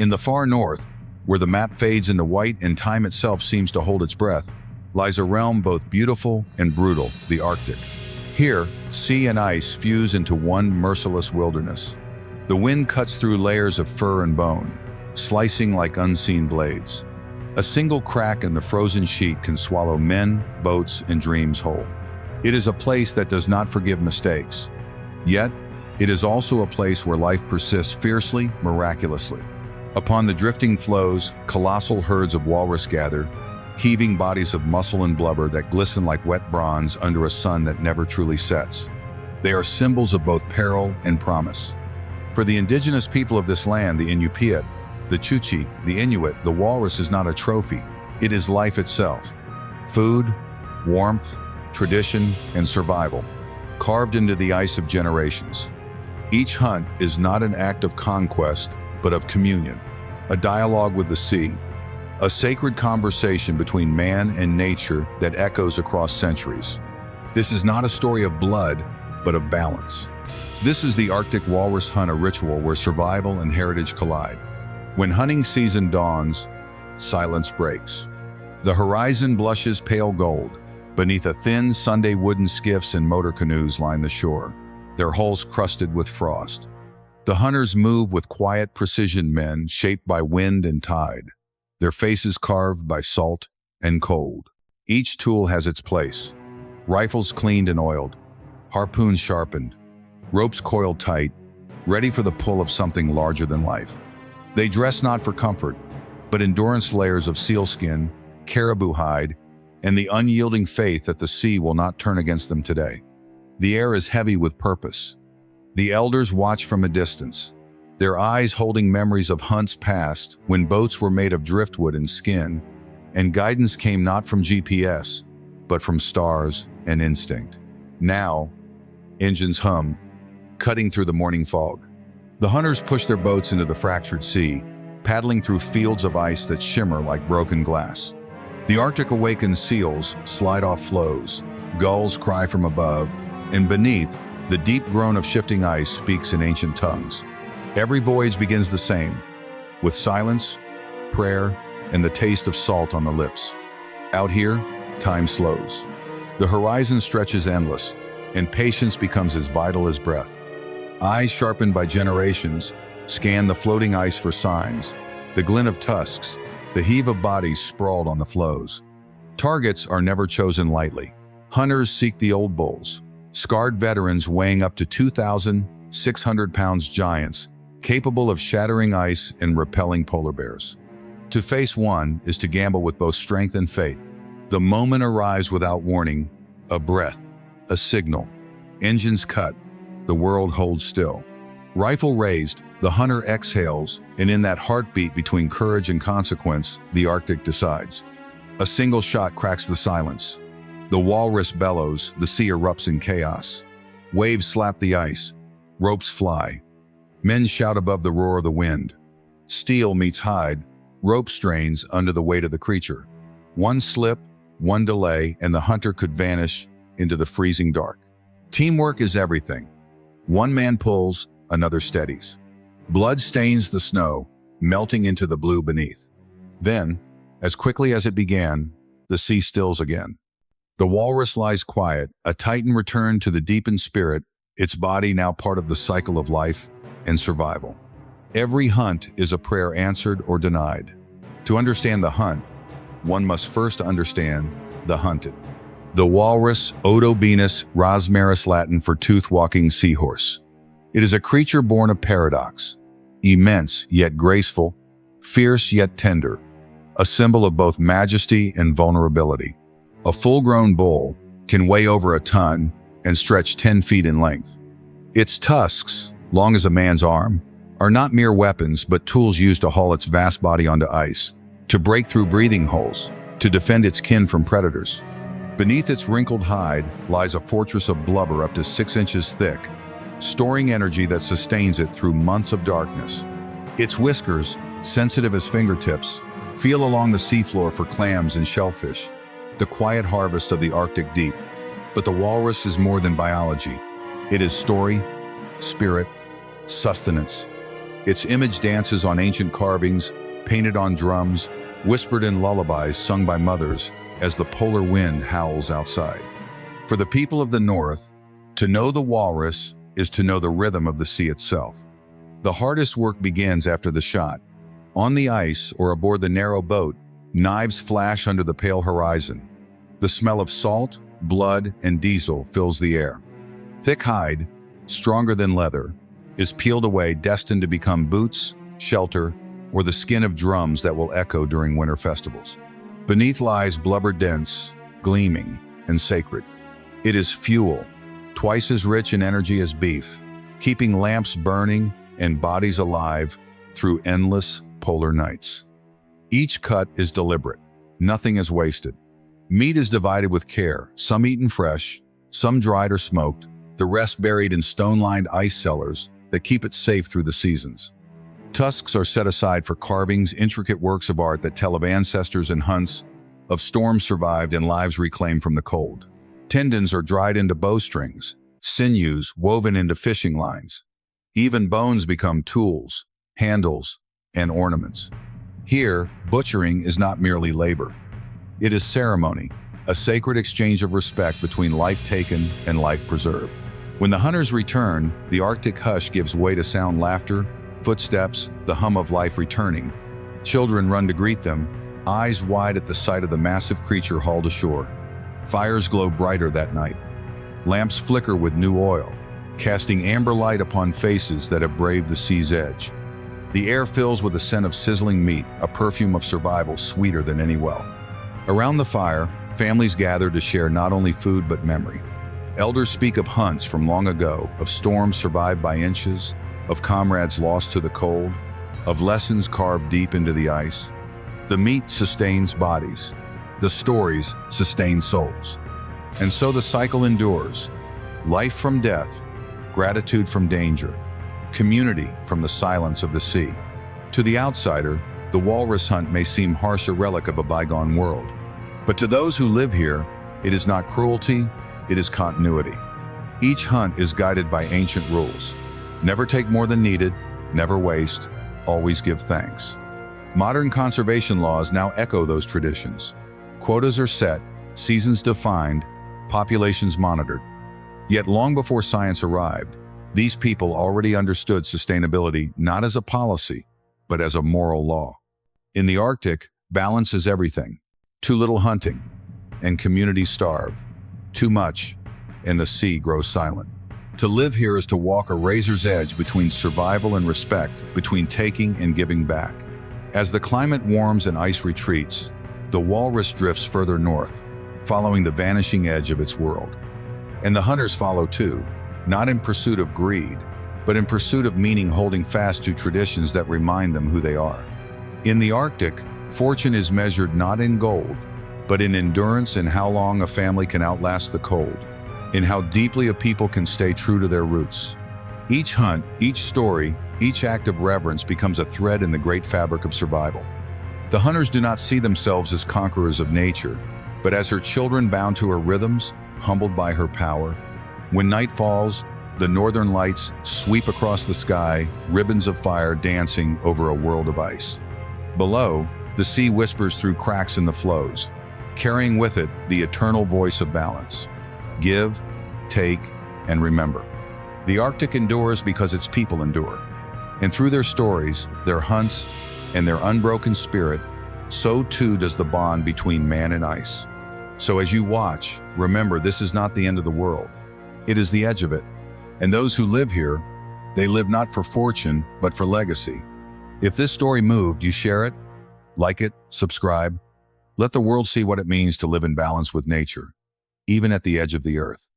In the far north, where the map fades into white and time itself seems to hold its breath, lies a realm both beautiful and brutal, the Arctic. Here, sea and ice fuse into one merciless wilderness. The wind cuts through layers of fur and bone, slicing like unseen blades. A single crack in the frozen sheet can swallow men, boats, and dreams whole. It is a place that does not forgive mistakes. Yet, it is also a place where life persists fiercely, miraculously. Upon the drifting flows, colossal herds of walrus gather, heaving bodies of muscle and blubber that glisten like wet bronze under a sun that never truly sets. They are symbols of both peril and promise. For the indigenous people of this land, the Inupiat, the Chukchi, the Inuit, the walrus is not a trophy. It is life itself. Food, warmth, tradition, and survival, carved into the ice of generations. Each hunt is not an act of conquest, but of communion, a dialogue with the sea, a sacred conversation between man and nature that echoes across centuries. This is not a story of blood, but of balance. This is the Arctic walrus hunt, a ritual where survival and heritage collide. When hunting season dawns, silence breaks. The horizon blushes pale gold. Beneath a thin Sunday, wooden skiffs and motor canoes line the shore, their hulls crusted with frost. The hunters move with quiet precision, men shaped by wind and tide, their faces carved by salt and cold. Each tool has its place. Rifles cleaned and oiled, harpoons sharpened, ropes coiled tight, ready for the pull of something larger than life. They dress not for comfort, but endurance, layers of sealskin, caribou hide, and the unyielding faith that the sea will not turn against them today. The air is heavy with purpose. The elders watch from a distance, their eyes holding memories of hunts past when boats were made of driftwood and skin, and guidance came not from GPS, but from stars and instinct. Now, engines hum, cutting through the morning fog. The hunters push their boats into the fractured sea, paddling through fields of ice that shimmer like broken glass. The Arctic awakens, seals slide off floes, gulls cry from above, and beneath, the deep groan of shifting ice speaks in ancient tongues. Every voyage begins the same, with silence, prayer, and the taste of salt on the lips. Out here, time slows. The horizon stretches endless, and patience becomes as vital as breath. Eyes sharpened by generations scan the floating ice for signs, the glint of tusks, the heave of bodies sprawled on the floes. Targets are never chosen lightly. Hunters seek the old bulls, scarred veterans weighing up to 2,600 pounds, giants, capable of shattering ice and repelling polar bears. To face one is to gamble with both strength and fate. The moment arrives without warning, a breath, a signal. Engines cut, the world holds still. Rifle raised, the hunter exhales, and in that heartbeat between courage and consequence, the Arctic decides. A single shot cracks the silence. The walrus bellows, the sea erupts in chaos. Waves slap the ice, ropes fly. Men shout above the roar of the wind. Steel meets hide, rope strains under the weight of the creature. One slip, one delay, and the hunter could vanish into the freezing dark. Teamwork is everything. One man pulls, another steadies. Blood stains the snow, melting into the blue beneath. Then, as quickly as it began, the sea stills again. The walrus lies quiet, a titan returned to the deep in spirit, its body now part of the cycle of life and survival. Every hunt is a prayer answered or denied. To understand the hunt, one must first understand the hunted. The walrus, Odobenus rosmarus, Latin for tooth-walking seahorse. It is a creature born of paradox, immense yet graceful, fierce yet tender, a symbol of both majesty and vulnerability. A full-grown bull can weigh over a ton and stretch 10 feet in length. Its tusks, long as a man's arm, are not mere weapons but tools used to haul its vast body onto ice, to break through breathing holes, to defend its kin from predators. Beneath its wrinkled hide lies a fortress of blubber up to 6 inches thick, storing energy that sustains it through months of darkness. Its whiskers, sensitive as fingertips, feel along the seafloor for clams and shellfish, the quiet harvest of the Arctic deep. But the walrus is more than biology. It is story, spirit, sustenance. Its image dances on ancient carvings, painted on drums, whispered in lullabies sung by mothers as the polar wind howls outside. For the people of the North, to know the walrus is to know the rhythm of the sea itself. The hardest work begins after the shot. On the ice or aboard the narrow boat, knives flash under the pale horizon. The smell of salt, blood, and diesel fills the air. Thick hide, stronger than leather, is peeled away, destined to become boots, shelter, or the skin of drums that will echo during winter festivals. Beneath lies blubber dense, gleaming, and sacred. It is fuel, twice as rich in energy as beef, keeping lamps burning and bodies alive through endless polar nights. Each cut is deliberate. Nothing is wasted. Meat is divided with care, some eaten fresh, some dried or smoked, the rest buried in stone-lined ice cellars that keep it safe through the seasons. Tusks are set aside for carvings, intricate works of art that tell of ancestors and hunts, of storms survived and lives reclaimed from the cold. Tendons are dried into bowstrings, sinews woven into fishing lines. Even bones become tools, handles, and ornaments. Here, butchering is not merely labor. It is ceremony, a sacred exchange of respect between life taken and life preserved. When the hunters return, the Arctic hush gives way to sound laughter, footsteps, the hum of life returning. Children run to greet them, eyes wide at the sight of the massive creature hauled ashore. Fires glow brighter that night. Lamps flicker with new oil, casting amber light upon faces that have braved the sea's edge. The air fills with a scent of sizzling meat, a perfume of survival sweeter than any wealth. Around the fire, families gather to share not only food but memory. Elders speak of hunts from long ago, of storms survived by inches, of comrades lost to the cold, of lessons carved deep into the ice. The meat sustains bodies. The stories sustain souls. And so the cycle endures. Life from death, gratitude from danger, community from the silence of the sea. To the outsider, the walrus hunt may seem harsh, a relic of a bygone world. But to those who live here, it is not cruelty, it is continuity. Each hunt is guided by ancient rules. Never take more than needed, never waste, always give thanks. Modern conservation laws now echo those traditions. Quotas are set, seasons defined, populations monitored. Yet long before science arrived, these people already understood sustainability not as a policy, but as a moral law. In the Arctic, balance is everything. Too little hunting, and communities starve. Too much, and the sea grows silent. To live here is to walk a razor's edge between survival and respect, between taking and giving back. As the climate warms and ice retreats, the walrus drifts further north, following the vanishing edge of its world. And the hunters follow too, not in pursuit of greed, but in pursuit of meaning, holding fast to traditions that remind them who they are. In the Arctic, fortune is measured not in gold, but in endurance, in how long a family can outlast the cold, in how deeply a people can stay true to their roots. Each hunt, each story, each act of reverence becomes a thread in the great fabric of survival. The hunters do not see themselves as conquerors of nature, but as her children bound to her rhythms, humbled by her power. When night falls, the northern lights sweep across the sky, ribbons of fire dancing over a world of ice. Below, the sea whispers through cracks in the floes, carrying with it the eternal voice of balance. Give, take, and remember. The Arctic endures because its people endure. And through their stories, their hunts, and their unbroken spirit, so too does the bond between man and ice. So as you watch, remember, this is not the end of the world. It is the edge of it. And those who live here, they live not for fortune, but for legacy. If this story moved, you share it, like it, subscribe. Let the world see what it means to live in balance with nature, even at the edge of the earth.